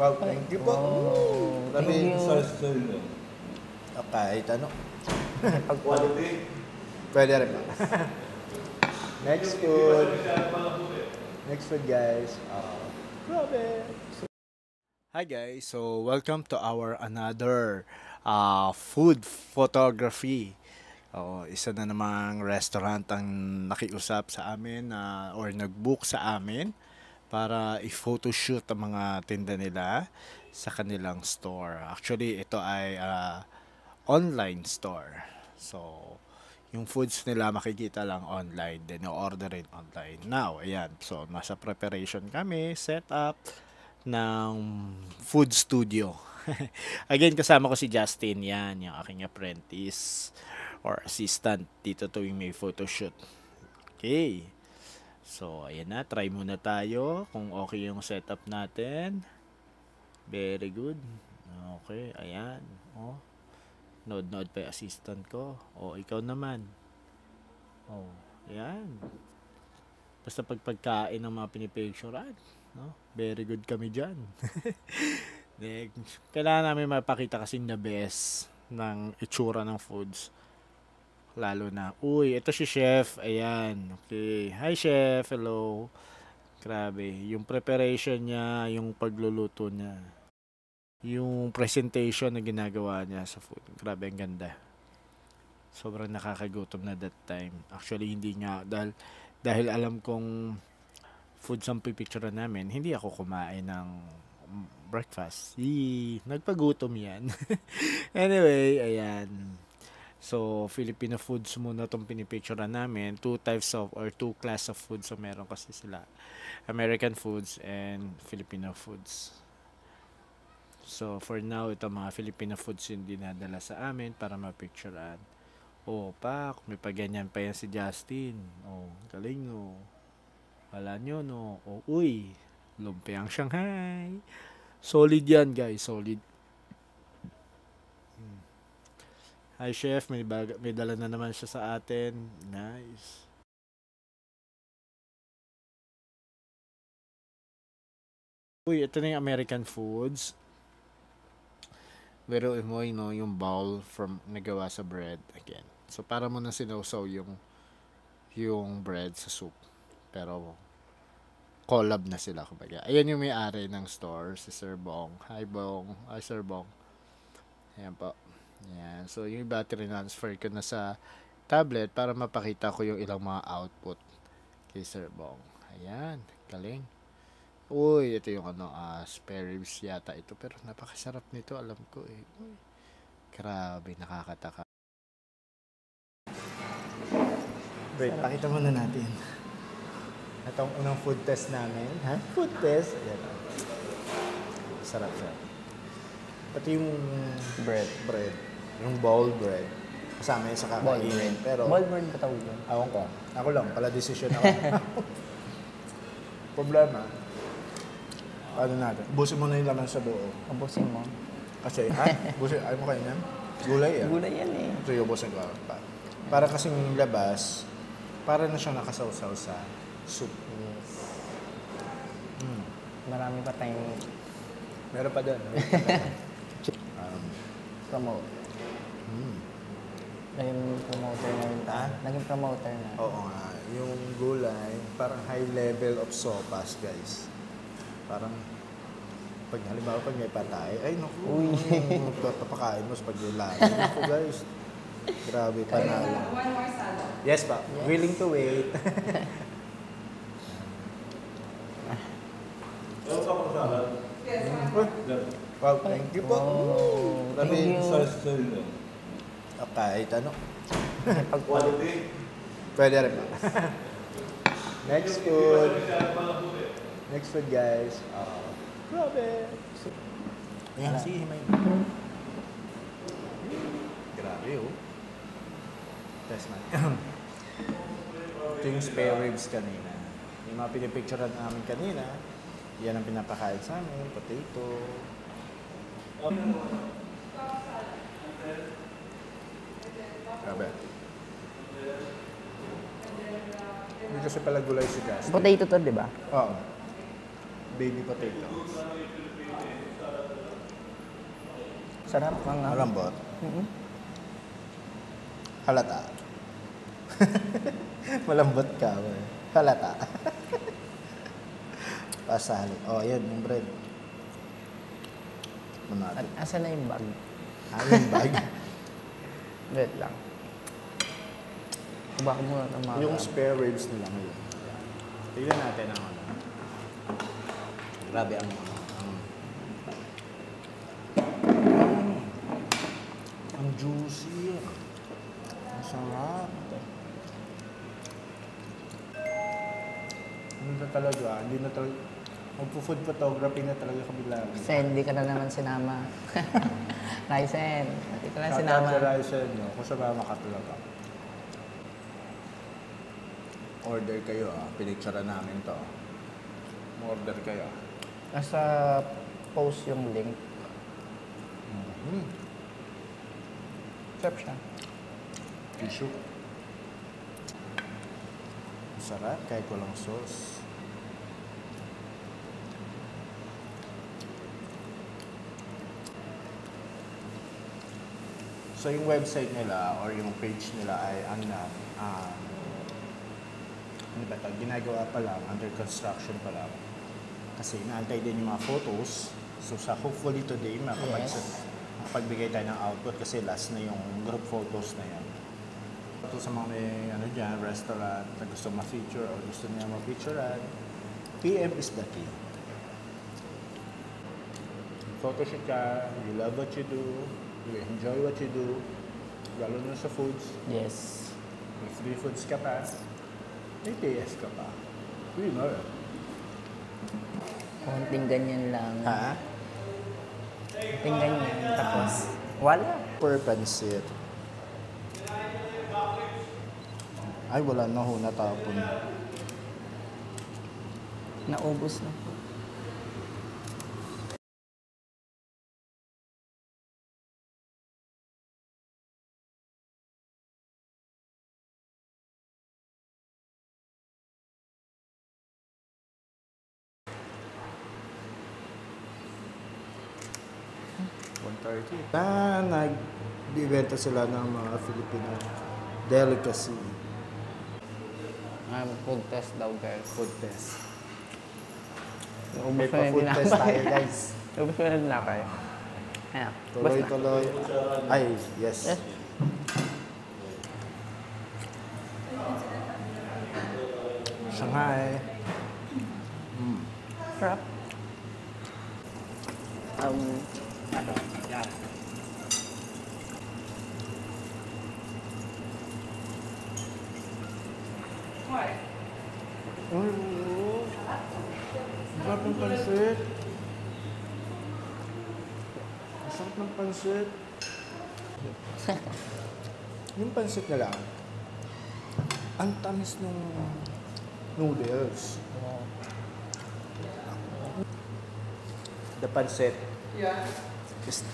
Wow, thank you po. Wow, Sabi, thank you. sorry. Kahit ano. Quality. Pwede rin ba? Next food. Next food, guys. Grabe. Hi guys, so welcome to our another food photography. Isa na namang restaurant ang nakiusap sa amin or nag-book sa amin para i-photoshoot ang mga tinda nila sa kanilang store. Actually, ito ay online store. So, yung foods nila makikita lang online, then o-orderin online. Now, ayan. So, nasa preparation kami, set up ng food studio. Again, kasama ko si Justin, yan, yung aking apprentice or assistant dito tuwing may photoshoot. Okay. So, ayan na, try muna tayo kung okay yung setup natin. Very good. Okay, ayan. Nod-nod pa yung assistant ko. Ikaw naman. Ayan. Basta pagkain ng mga pinipicturean. No? Very good kami dyan. Kailangan namin mapakita kasing the best ng itsura ng foods. Lalo na, ito si chef. Ayan. Okay. Hi chef. Hello. Grabe. Yung preparation niya, yung pagluluto niya, yung presentation na ginagawa niya sa food. Grabe, ang ganda. Sobrang nakakagutom na that time. Actually, hindi nga. Dahil alam kong foods ang pipicture namin, hindi ako kumain ng breakfast. Nagpagutom yan. Anyway, ayan. So, Filipino foods muna itong pinipicture namin. Two class of foods. So, meron kasi sila. American foods and Filipino foods. So, for now, ito mga Filipino foods yung dinadala sa amin para mapicturean. May paganyan pa yan si Justin. Galing, no. Wala nyo, no. Lumpiang Shanghai. Solid yan, guys. Solid. Hi, chef. May dala na naman siya sa atin. Nice. Ito na yung American foods. Pero mo, yung bowl nagawa sa bread again. So, para mo na sinawsaw yung bread sa soup. Pero, collab na sila, kumbaga. Ayan yung may-ari ng store, si Sir Bong. Hi, Bong. Hi, Sir Bong. Ayan po. Ayan. So, yung battery transfer ko na sa tablet para mapakita ko yung ilang mga output kay Sir Bong. Ayan. Galing. Ito yung spare ribs yata ito. Pero napakasarap nito, alam ko eh. Grabe, nakakataka. Wait, pakita muna natin. Itong unang food test namin. Food test? Ayan. Sarap siya. Pati yung bread. Yung bowl bread. Kasama yun sa kakainin. Pero, bowl bread ba tawag yun? Awang ko. Ako lang, pala desisyon ako. Problema. Ano natin? Ubusin mo na yung laman sa buo. Ubusin mo. Kasi, ayaw mo kayo yan? Gulay yan. Gulay yan eh. So, ubusin ko. Para kasing labas, para na siyang nakasawsaw sa soup. Yes. Marami pa tayong Meron pa doon. promote. Naging promoter na rin. Naging promoter na. Oo nga. Yung gulay, parang high level of sopas, guys. Parang, halimbawa pag may patay, papakain mo sa paglulay. Naku, guys. Grabe, panalo. One more salad. Yes, pa. Yes. Willing to wait. Yes, Wow, thank you po. Thank you. Kahit ano. Quality. Pwede rin ba? Next food. Next food, guys. Grabe. Ayan, himay. Grabe, Test man. Ito yung spare ribs kanina. Yung mga pinipicturean namin kanina, yan ang pinapakain sa amin. Potato. Grabe. Hindi kasi pala gulay si Justin. Potato to, di ba? Oo. Baby potato. Sarap. Mga... Malambot. Mm-mm. Halata. Malambot ka. Halata. Pasali. Oh, yun, yung bread. At asa na yung bag? Yung bag. Wait lang. Baka muna ng mga... Yung spare ribs nila ngayon. Tignan natin ang ano. Grabe ang ang juicy. Ang sarap. Ano na talaga? Hindi na talaga. Magpo-food photography na talaga kami lagi. Sen, hindi ka na naman sinama. Ryzen, hindi ka na Shoutout sinama. sa Ryzen, no? Kung sumama ka talaga. Order kayo, pinicture namin to. Order kayo. Nasa post yung link. Sarap siya. Tissue. Sarap kahit walang sauce. So yung website nila or yung page nila ay ano ba ito? Ginagawa pa lang, under construction pa lang. Kasi inaantay din yung mga photos. So sa hopefully today, makapagbigay tayo ng output kasi last na yung group photos na yan. Ito sa mga may dyan, restaurant na gusto ma-feature or gusto niya ma-featurean, PM is the key. Photoshoot ka, you love what you do, you enjoy what you do, lalo na sa foods. Yes. May free foods ka pa, may PS ka pa. You know it. Konting ganyan lang. Ha? Konting ganyan. Tapos, wala. Per pansit. Ay, wala na ho, natapon. Naubos na. Nag-ibenta sila ng mga Filipino delicacy. Food test daw, guys. Food test. Naubos May na yung pa-food test tayo, tinapay. guys. Naubos na yung tinapay. Ayan. Basta. Tuloy-tuloy. Ay, yes. Eh? Shanghai. Sarap. Yan. Why? Ay, oo. Sarap ng pansit. Ang sarap ng pansit. Yung pansit na lang, ang tamis ng noodles. The pancit, Yeah.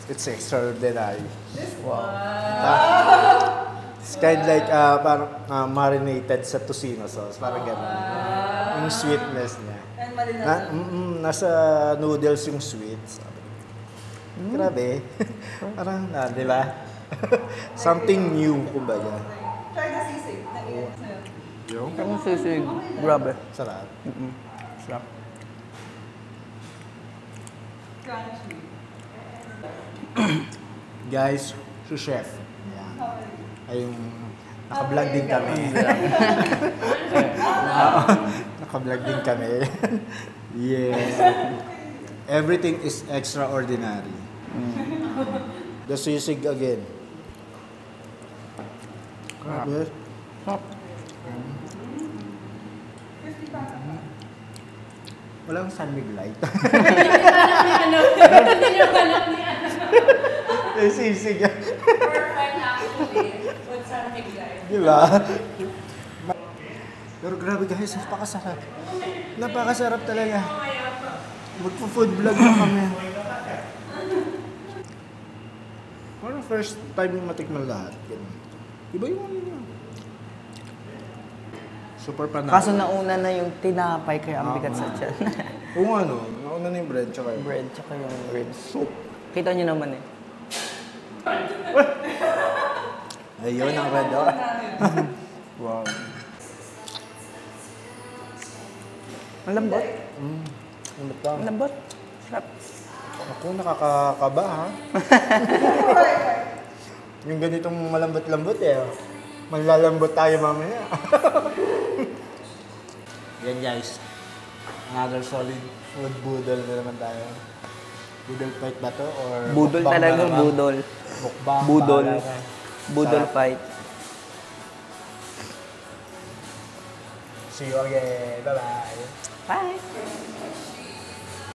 it's extraordinary. This Wow. It's kind of like parang marinated sa tocino sauce, parang gano'n. Yung sweetness niya. And malinaw. Nasa noodles yung sweet. Grabe. Parang, di ba? Something new, kumbaga. Try the sisig. Nag-iit na yun. Yung Ang sisig. Grabe. sarap. Sarap. Crunchy. Guys, si Chef. Yan. Ay, yung naka-vlog din kami. Naka-vlog din kami. Yes. Everything is extraordinary. The sisig again. Grabe. Sarap. Walang sunmig light. Yung sisig. Perfect actually. With something like. Diba? Pero grabe guys, napakasarap. Napakasarap talaga. Magpo-food vlog na kami. Parang first time yung matikman lahat. Ganun. Iba yung ano niya. Super panalo. Kaso nauna na yung tinapay kaya ang bigat sa tiyan. Kung ano, nauna na yung bread tsaka yung Bread tsaka yung ribs. Kita nyo naman eh. Ayun ang red, oh. Wow. Ang lambot. Ano pa? Ang lambot. Sarap. Ako, nakakakaba, ha? Yung ganitong malambot-lambot, eh. Malalambot tayo mamaya. Yan, guys. Another solid food budol na naman tayo. Budol fight ba to? Or Budol mukbang talaga, na naman? budol. Mukbang, Budol. bahala ka. Budol Sarap. fight. See you again. Bye-bye. Bye.